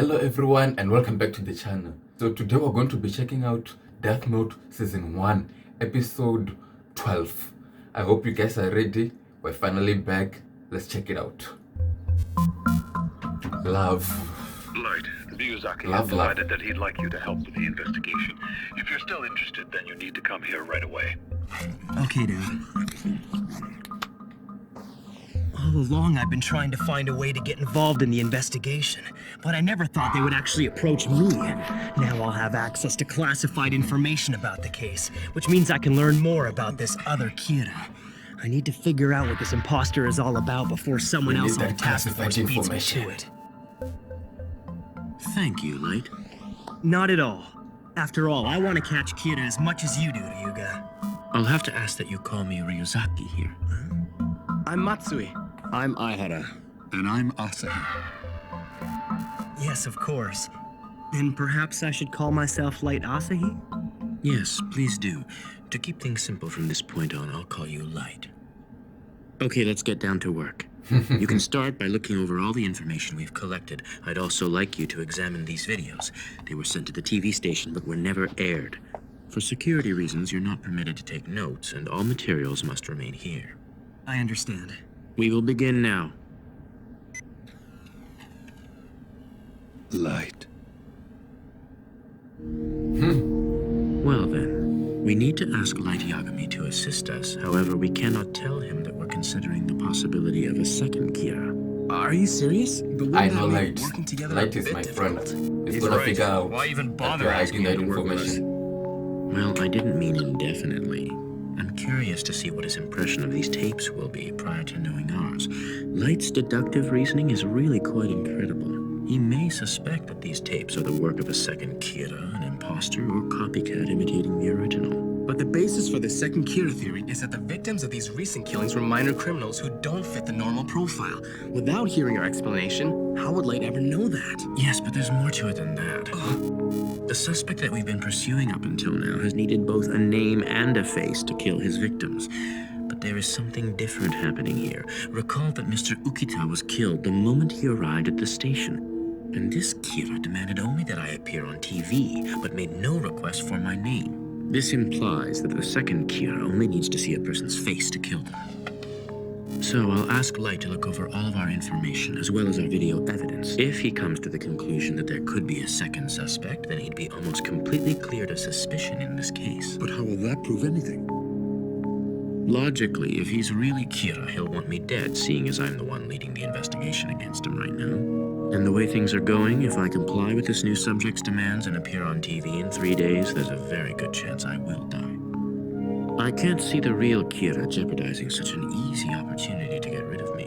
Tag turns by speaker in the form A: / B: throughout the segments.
A: Hello everyone and welcome back to the channel. So today we're going to be checking out Death Note Season 1 Episode 12. I hope you guys are ready. We're finally back. Let's check it out. Love.
B: Light, Ryuzaki
A: Love,
B: has decided that he'd like you to help with the investigation. If you're still interested, then you need to come here right away.
C: Okay, Dad. All along, I've been trying to find a way to get involved in the investigation, but I never thought they would actually approach me. Now I'll have access to classified information about the case, which means I can learn more about this other Kira. I need to figure out what this imposter is all about before someone
A: We need
C: else on the
A: that
C: task force
A: classified
C: beats me
A: information.
C: to it.
D: Thank you, Light.
C: Not at all. After all, I want to catch Kira as much as you do, Ryuga.
D: I'll have to ask that you call me Ryuzaki here.
C: I'm Matsui.
E: I'm Aihara.
F: And I'm Asahi.
C: Yes, of course. Then perhaps I should call myself Light Asahi?
D: Yes, please do. To keep things simple from this point on, I'll call you Light. Okay, let's get down to work. You can start by looking over all the information we've collected. I'd also like you to examine these videos. They were sent to the TV station but were never aired. For security reasons, you're not permitted to take notes, and all materials must remain here.
C: I understand.
D: We will begin now.
F: Light.
D: Well then, we need to ask Light Yagami to assist us. However, we cannot tell him that we're considering the possibility of a second Kira.
C: Are you serious? The
A: I know Light. Light is my friend. He's gonna figure out
C: Why even
A: that
C: bother
A: you're
C: asking
A: hiding that
C: him to work with us?
A: information.
D: Well, I didn't mean indefinitely. I'm curious to see what his impression of these tapes will be prior to knowing ours. Light's deductive reasoning is really quite incredible. He may suspect that these tapes are the work of a second Kira, an imposter, or copycat imitating the original.
E: But the basis for the second Kira theory is that the victims of these recent killings were minor criminals who don't fit the normal profile. Without hearing our explanation, how would Light ever know that?
D: Yes, but there's more to it than that. The suspect that we've been pursuing up until now has needed both a name and a face to kill his victims. But there is something different happening here. Recall that Mr. Ukita was killed the moment he arrived at the station. And this Kira demanded only that I appear on TV, but made no request for my name. This implies that the second Kira only needs to see a person's face to kill them. So I'll ask Light to look over all of our information, as well as our video evidence. If he comes to the conclusion that there could be a second suspect, then he'd be almost completely cleared of suspicion in this case.
F: But how will that prove anything?
D: Logically, if he's really Kira, he'll want me dead, seeing as I'm the one leading the investigation against him right now. And the way things are going, if I comply with this new subject's demands and appear on TV in 3 days, there's a very good chance I will die. I can't see the real Kira jeopardizing such an easy opportunity to get rid of me.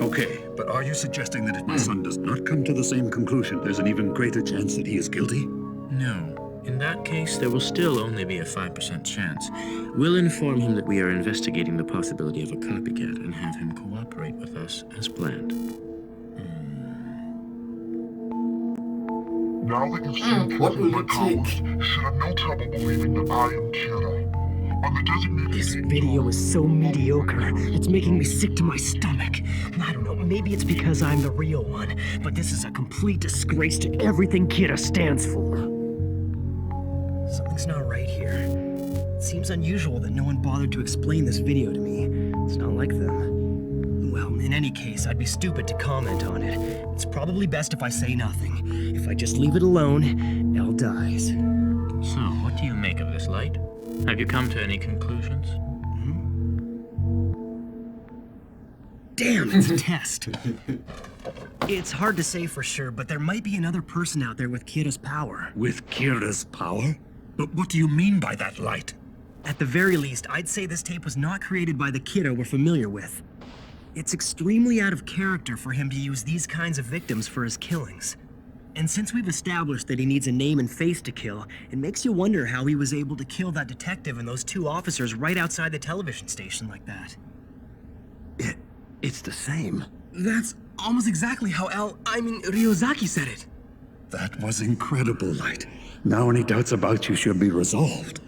F: Okay, but are you suggesting that if my son does not come to the same conclusion, there's an even greater chance that he is guilty?
D: No. In that case, there will still only be a 5% chance. We'll inform him that we are investigating the possibility of a copycat and have him cooperate with us as planned.
G: Now that you've seen
A: What
G: proof
A: will
G: of my
A: it
G: powers,
A: take?
G: you should have no trouble believing that I am Kira. On the designated
C: This
G: date
C: video is so mediocre, it's making me sick to my stomach. I don't know, maybe it's because I'm the real one, but this is a complete disgrace to everything Kira stands for. Something's not right here. It seems unusual that no one bothered to explain this video to me. It's not like them. Well, in any case, I'd be stupid to comment on it. It's probably best if I say nothing. If I just leave it alone, Elle dies.
D: So, what do you make of this, Light? Have you come to any conclusions?
C: Damn, it's a test. It's hard to say for sure, but there might be another person out there with Kira's power.
F: With Kira's power? But what do you mean by that, Light?
C: At the very least, I'd say this tape was not created by the Kira we're familiar with. It's extremely out of character for him to use these kinds of victims for his killings. And since we've established that he needs a name and face to kill, it makes you wonder how he was able to kill that detective and those 2 officers right outside the television station like that.
E: It's the same.
C: That's almost exactly how Ryuzaki said it.
F: That was incredible, Light. Now any doubts about you should be resolved.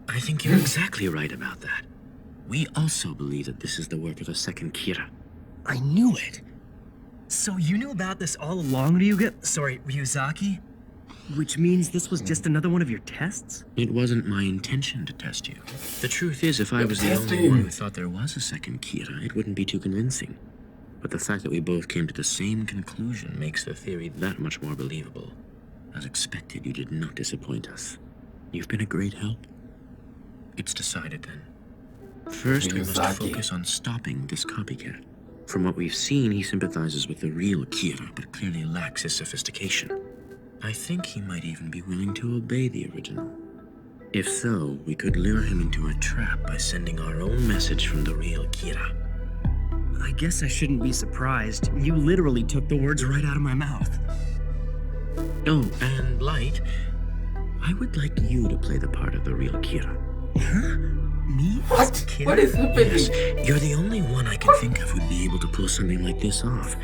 D: I think you're exactly right about that. We also believe that this is the work of a second Kira.
C: I knew it. So you knew about this all along, Ryuzaki? Which means this was just another one of your tests?
D: It wasn't my intention to test you. The truth is, if I was the only one who thought there was a second Kira, it wouldn't be too convincing. But the fact that we both came to the same conclusion makes the theory that much more believable. As expected, you did not disappoint us. You've been a great help. It's decided then. First, we must focus on stopping this copycat. From what we've seen, he sympathizes with the real Kira, but clearly lacks his sophistication. I think he might even be willing to obey the original. If so, we could lure him into a trap by sending our own message from the real Kira.
C: I guess I shouldn't be surprised. You literally took the words right out of my mouth.
D: Oh, and Light, I would like you to play the part of the real Kira.
C: Huh? Me?
A: What? What is happening?
D: Yes, you're the only one I can think of who'd be able to pull something like this off.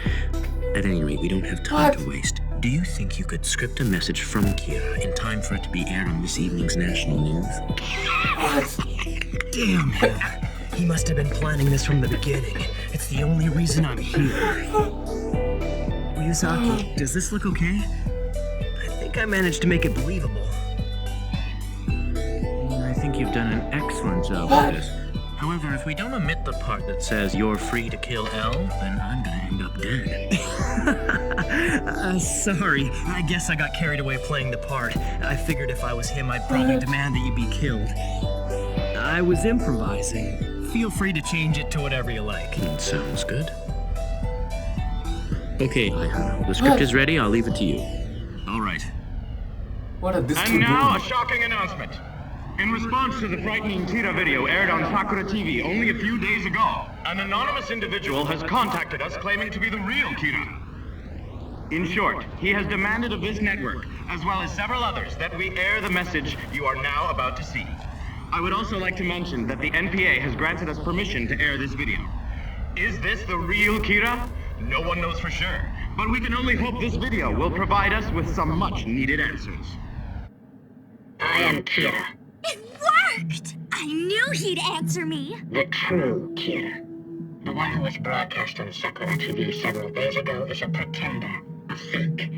D: At any rate, we don't have time to waste. Do you think you could script a message from Kira in time for it to be aired on this evening's national news?
C: Damn him. He must have been planning this from the beginning. It's the only reason I'm here. Ryuzaki, does this look okay? I think I managed to make it believable.
D: I think you've done an excellent job with this. However, if we don't omit the part that says you're free to kill L, then I'm gonna end up dead.
C: Sorry. I guess I got carried away playing the part. I figured if I was him, I'd probably demand that you be killed. I was improvising. Feel free to change it to whatever you like.
D: Sounds good. Okay, the script is ready. I'll leave it to you.
E: All right.
A: What are these two
H: And now,
A: doing?
H: a shocking announcement. In response to the frightening Kira video aired on Sakura TV only a few days ago, an anonymous individual has contacted us claiming to be the real Kira. In short, he has demanded of this network, as well as several others, that we air the message you are now about to see. I would also like to mention that the NPA has granted us permission to air this video. Is this the real Kira? No one knows for sure, but we can only hope this video will provide us with some much-needed answers.
I: I am Kira,
J: It worked! I knew he'd answer me!
I: the true Kira. The one who was broadcast on Sakura TV several days ago is a pretender, a fake.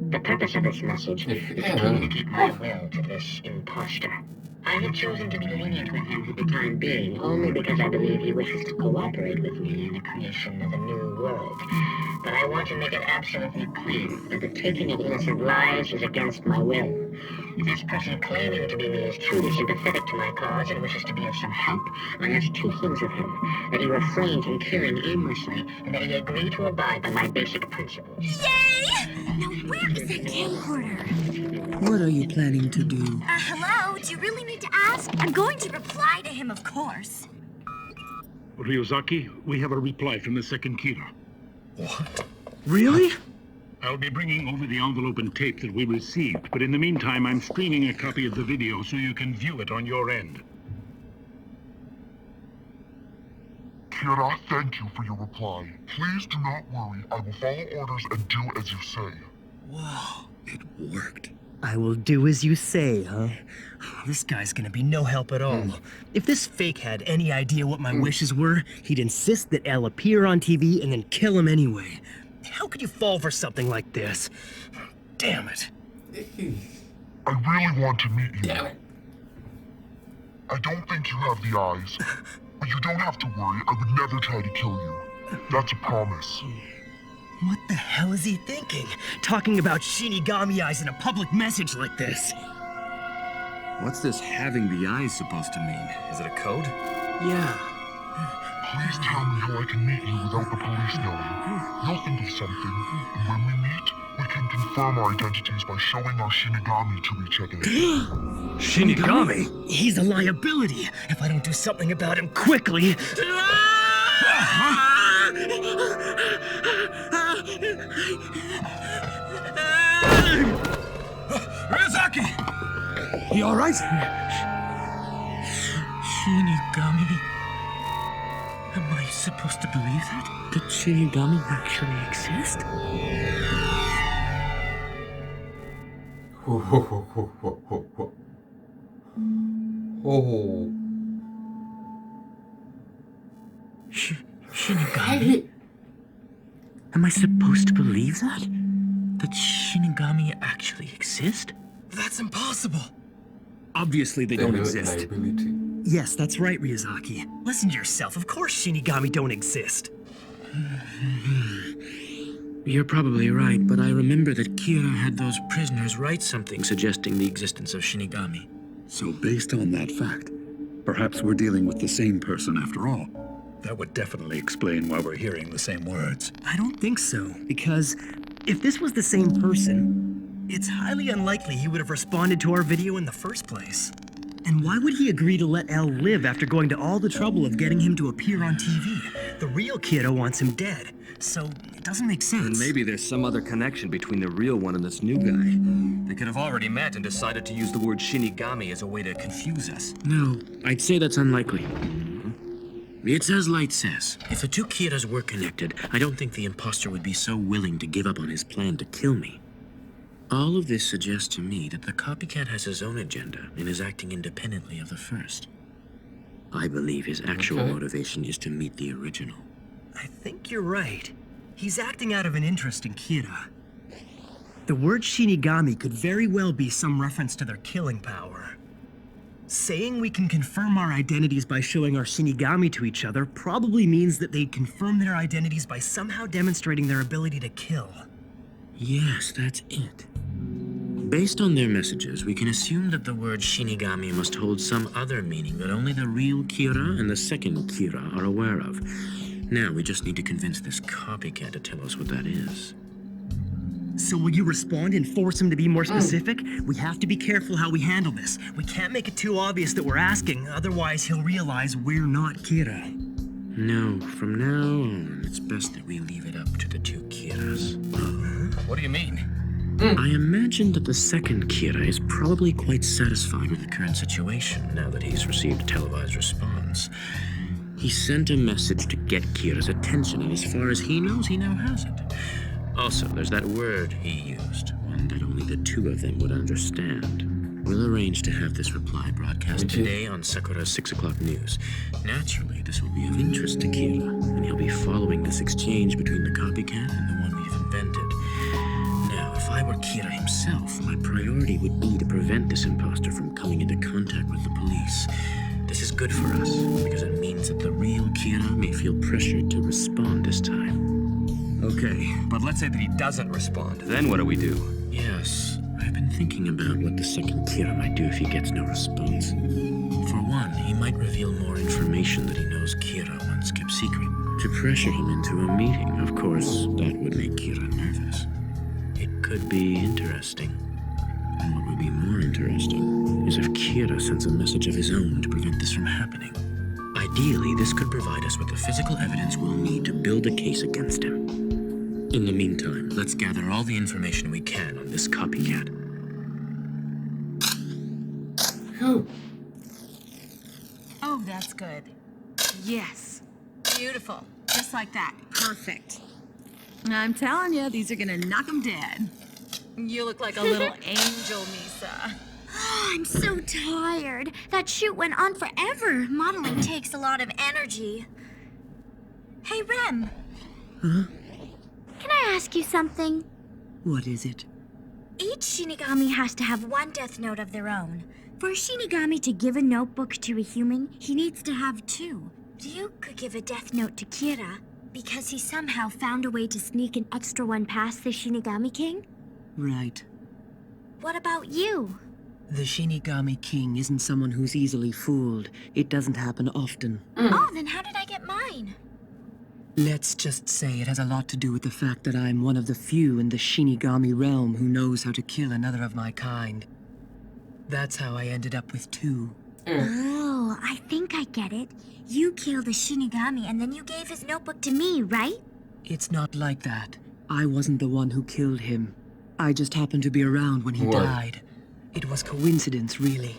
I: The purpose of this message is to communicate my will to this imposter. I have chosen to be lenient with him for the time being, only because I believe he wishes to cooperate with me in the creation of a new world. But I want to make it absolutely clear that the taking of innocent lives is against my will. If this person claiming to be me is truly sympathetic to my cause and wishes to be of some help, I ask two things of him: that he refrain from killing aimlessly, and that he agree to abide by my basic principles.
J: Yay! Now where is that camcorder?
C: What are you planning to do?
J: Hello? Do you really need to ask? I'm going to reply to him, of course.
F: Ryuzaki, we have a reply from the second Kira.
E: What?
C: Really?
F: I'll be bringing over the envelope and tape that we received, but in the meantime, I'm streaming a copy of the video so you can view it on your end.
G: Kira, thank you for your reply. Please do not worry. I will follow orders and do as you say.
C: Whoa.
E: It worked.
C: I will do as you say, huh? This guy's gonna be no help at all. If this fake had any idea what my wishes were, he'd insist that Elle appear on TV and then kill him anyway. How could you fall for something like this? Damn it.
G: I really want to meet you.
A: Damn it.
G: I don't think you have the eyes, but you don't have to worry. I would never try to kill you. That's a promise.
C: What the hell is he thinking? Talking about Shinigami eyes in a public message like this.
E: What's this having the eyes supposed to mean? Is it a code?
C: Yeah.
G: Please tell me how I can meet you without the police knowing. You'll think of something, and when we meet, we can confirm our identities by showing our Shinigami to each other.
C: Shinigami? He's a liability if I don't do something about him quickly.
E: Ryuzaki!
C: You all right?
D: Shinigami? Am I supposed to believe that? Did Shinigami actually exist?
A: Oh.
C: Shinigami?
D: Am I supposed to believe that? That Shinigami actually exist?
C: That's impossible. Obviously, they don't exist.
A: Liability.
C: Yes, that's right, Ryuzaki. Listen to yourself. Of course Shinigami don't exist.
D: You're probably right, but I remember that Kira had those prisoners write something suggesting the existence of Shinigami.
K: So based on that fact, perhaps we're dealing with the same person after all.
F: That would definitely explain why we're hearing the same words.
C: I don't think so, because if this was the same person, it's highly unlikely he would have responded to our video in the first place. And why would he agree to let L live after going to all the trouble of getting him to appear on TV? The real Kira wants him dead, so it doesn't make sense.
L: And maybe there's some other connection between the real one and this new guy. They could have already met and decided to use the word Shinigami as a way to confuse us.
D: No, I'd say that's unlikely. It's as Light says. If the two Kiras were connected, I don't think the imposter would be so willing to give up on his plan to kill me. All of this suggests to me that the copycat has his own agenda and is acting independently of the first. I believe his actual motivation is to meet the original.
C: I think you're right. He's acting out of an interest in Kira. The word Shinigami could very well be some reference to their killing power. Saying we can confirm our identities by showing our Shinigami to each other probably means that they'd confirm their identities by somehow demonstrating their ability to kill.
D: Yes, that's it. Based on their messages, we can assume that the word Shinigami must hold some other meaning that only the real Kira and the second Kira are aware of. Now we just need to convince this copycat to tell us what that is.
C: So will you respond and force him to be more specific? We have to be careful how we handle this. We can't make it too obvious that we're asking, otherwise he'll realize we're not Kira.
D: No, from now on, it's best that we leave it up to the two Kiras.
L: What do you mean?
D: I imagine that the second Kira is probably quite satisfied with the current situation now that he's received a televised response. He sent a message to get Kira's attention, and as far as he knows, he now has it. Also, there's that word he used, one that only the two of them would understand. We'll arrange to have this reply broadcast today on Sakura's 6 o'clock news. Naturally, this will be of interest to Kira, and he'll be following this exchange between the copycat and the one we've invented. Now, if I were Kira himself, my priority would be to prevent this imposter from coming into contact with the police. This is good for us, because it means that the real Kira may feel pressured to respond this time.
L: Okay, but let's say that he doesn't respond. Then what do we do?
D: Yes, I've been thinking about what the second Kira might do if he gets no response. For one, he might reveal more information that he knows Kira once kept secret. To pressure him into a meeting, of course, that would make Kira nervous. It could be interesting. And what would be more interesting is if Kira sends a message of his own to prevent this from happening. Ideally, this could provide us with the physical evidence we'll need to build a case against him. In the meantime, let's gather all the information we can on this copycat.
J: Oh, that's good. Yes. Beautiful. Just like that. Perfect. I'm telling you, these are gonna knock him dead. You look like a little angel, Misa.
M: I'm so tired. That shoot went on forever. Modeling takes a lot of energy. Hey, Rem.
C: Huh?
M: Can I ask you something?
C: What is it?
M: Each Shinigami has to have one death note of their own. For a Shinigami to give a notebook to a human, he needs to have two. Ryuk could give a death note to Kira because he somehow found a way to sneak an extra one past the Shinigami King?
C: Right.
M: What about you?
C: The Shinigami King isn't someone who's easily fooled. It doesn't happen often.
M: Oh, then how did I get mine?
C: Let's just say it has a lot to do with the fact that I'm one of the few in the Shinigami realm who knows how to kill another of my kind. That's how I ended up with two.
M: Oh, I think I get it. You killed a Shinigami and then you gave his notebook to me, right?
C: It's not like that. I wasn't the one who killed him. I just happened to be around when he died. It was coincidence, really.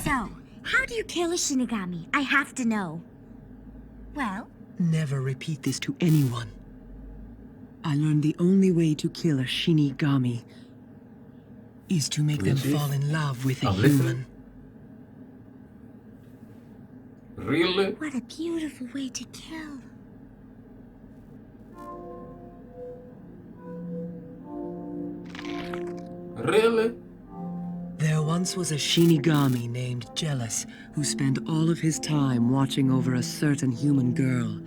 M: So, how do you kill a Shinigami? I have to know. Well?
C: Never repeat this to anyone. I learned the only way to kill a Shinigami is to make them fall in love with a human.
A: Really?
M: What a beautiful way to kill.
A: Really?
C: There once was a Shinigami named Jealous who spent all of his time watching over a certain human girl.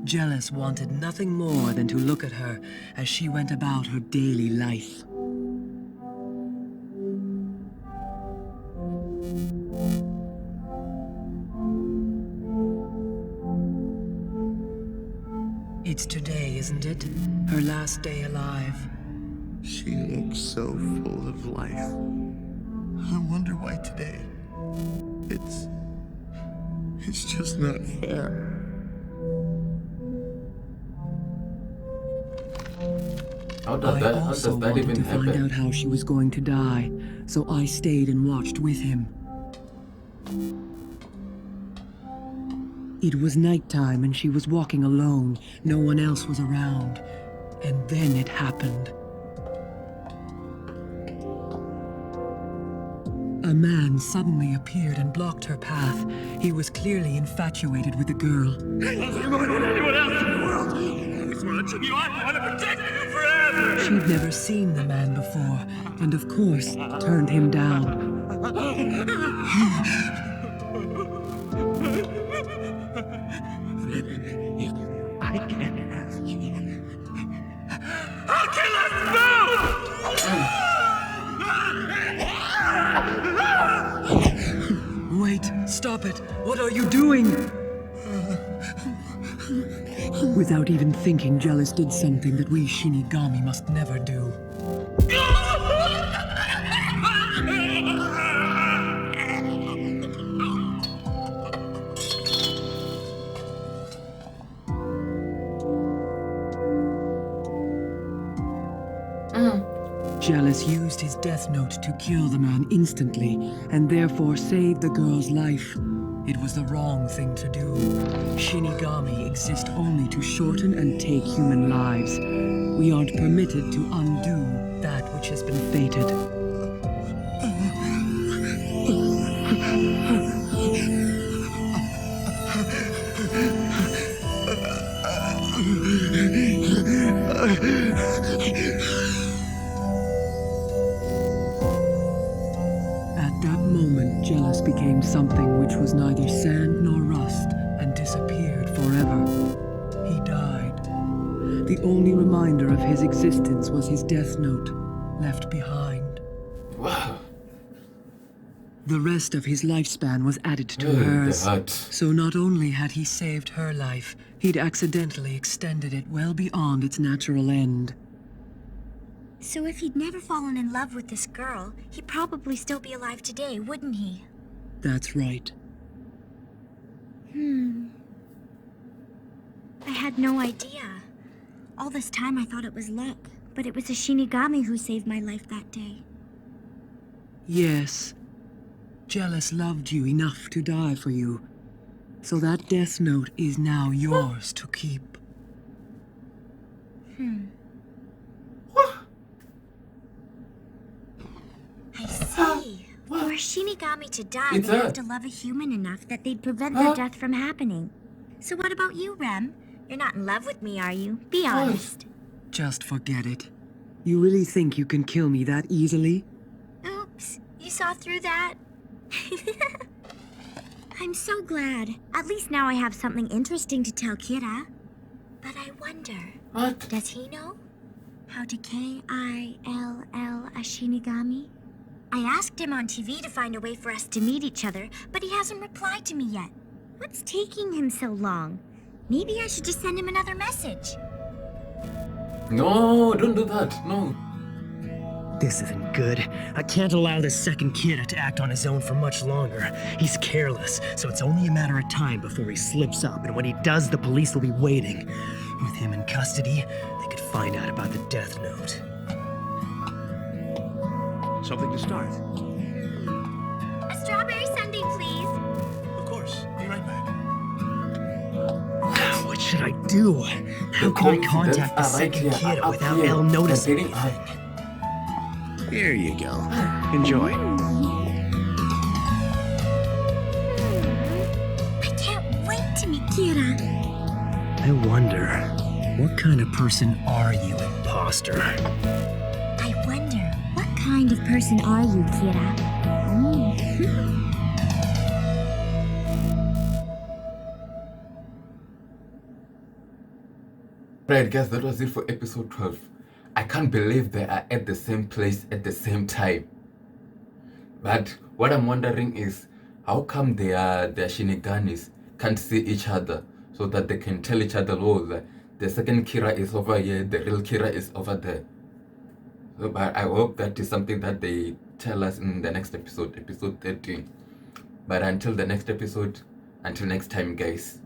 C: Jealous wanted nothing more than to look at her as she went about her daily life. It's today, isn't it? Her last day alive.
K: She looks so full of life. I wonder why today. It's just not fair.
A: How does that
C: wanted
A: even
C: to
A: happen?
C: find out how she was going to die, so I stayed and watched with him. It was nighttime and she was walking alone. No one else was around. And then it happened. A man suddenly appeared and blocked her path. He was clearly infatuated with the girl.
N: I love you more than anyone else in the world. I swear to you, I want to protect you forever.
C: She'd never seen the man before, and of course, turned him down.
N: I can't have you. I'll kill us both!
C: Wait, stop it. What are you doing? Without even thinking, Jealous did something that we Shinigami must never do. Jealous used his death note to kill the man instantly, and therefore save the girl's life. It was the wrong thing to do. Shinigami exist only to shorten and take human lives. We aren't permitted to undo that which has been fated. At that moment, Jealous became something which was neither sand nor rust and disappeared forever. He died. The only reminder of his existence was his death note, left behind.
A: Wow.
C: The rest of his lifespan was added to hers. So not only had he saved her life, he'd accidentally extended it well beyond its natural end.
M: So if he'd never fallen in love with this girl, he'd probably still be alive today, wouldn't he?
C: That's right.
M: I had no idea. All this time I thought it was luck, but it was a Shinigami who saved my life that day.
C: Yes. Jealous loved you enough to die for you. So that death note is now yours to keep.
M: I see. For a Shinigami to die, they have to love a human enough that they'd prevent their death from happening. So what about you, Rem? You're not in love with me, are you? Be honest.
C: Just forget it. You really think you can kill me that easily?
M: Oops, you saw through that? I'm so glad. At least now I have something interesting to tell Kira. But I wonder, does he know how to kill a Shinigami? I asked him on TV to find a way for us to meet each other, but he hasn't replied to me yet. What's taking him so long? Maybe I should just send him another message.
A: No, don't do that. No.
C: This isn't good. I can't allow this second Kira to act on his own for much longer. He's careless, so it's only a matter of time before he slips up, and when he does, the police will be waiting. With him in custody, they could find out about the death note.
K: Something to start.
M: A strawberry sundae, please.
E: Of course. Be right back.
C: What should I do? How can I contact the second Kira without Elle noticing anything?
K: Here you go. Enjoy.
M: I can't wait to meet Kira.
C: I wonder, what kind of person are you, imposter?
M: I wonder, what kind of person are you, Kira?
A: Right, guys, that was it for episode 12. I can't believe they are at the same place at the same time. But what I'm wondering is, how come their Shinigamis can't see each other so that they can tell each other, oh, the second Kira is over here, the real Kira is over there. So, but I hope that is something that they tell us in the next episode, episode 13. But until the next episode, until next time, guys.